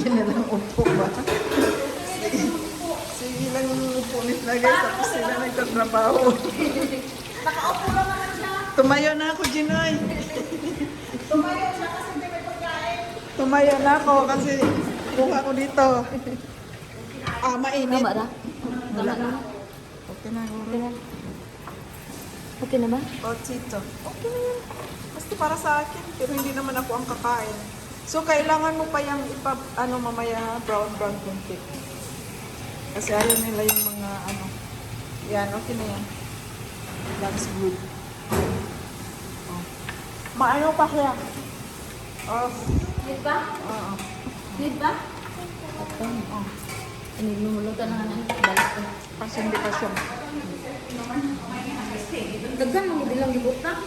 Sige na lang upo ba? Sige, sige lang upo nila guys. Tapos sila nagtatrabaho. Nakaupo lang naman siya. Tumayo na ako, Ginoy. Tumayo siya kasi may pagkain. Tumayo na ako kasi kuha ko dito. Ah, mainit. Tama na? Wala. Tama na? Okay na, Okay na. Okay na ba? Pochito. Okay na yun. Basta para sa akin. Pero hindi naman ako ang kakain. So, kailangan mo pa yung mamaya brown konti. Kasi ayaw nila yung mga Yan, okay na yan. That's good. Oh. Maano pa kaya? Oh. Need ba? Oo. Need ba? Oh. Inilumulutan na nga ng balik ko. Kasi hindi pa siya. Daggan mo bilang libot na.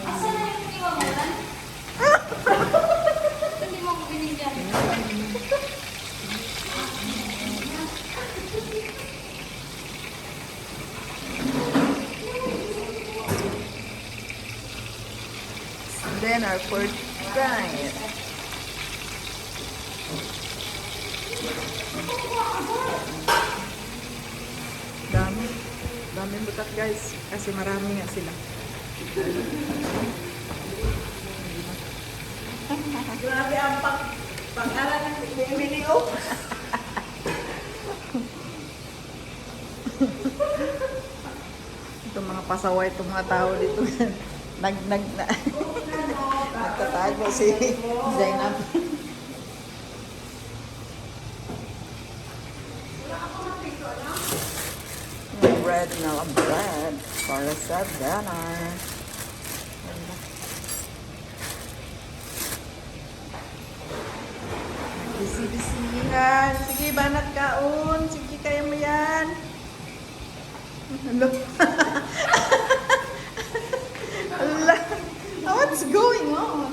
Asa na yung hindi mo mamulan? Hindi mo ko binigyan. And then our fourth fries. Dami. Daming butak guys. Kasi marami nga sila. Grabe ang pang-aral ng video. Itong mga pasaway, itong mga tao dito. Nagtatago si Zainab. Bread na lang bread para sa dinner. Bisi-bisihan. Sige, banat kaon. Sige, kaya mo yan. Hello. Hello. What's going on?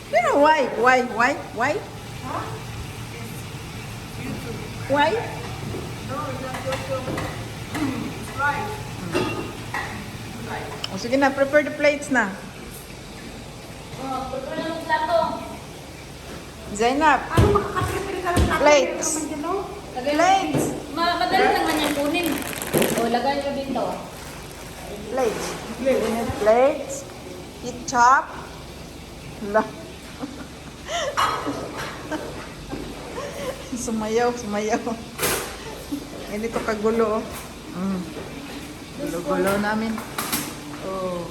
You know why? Why? Why? O sige na, prepare the plates na. Oh, pagkala ng plato. Zainab, plates. Plates. Madali lang man yan kunin. O, lagay nyo dito. Plates. Plates. Ketchup. La. Sumayaw. Ganito kagulo. Gulo-gulo namin. Oh.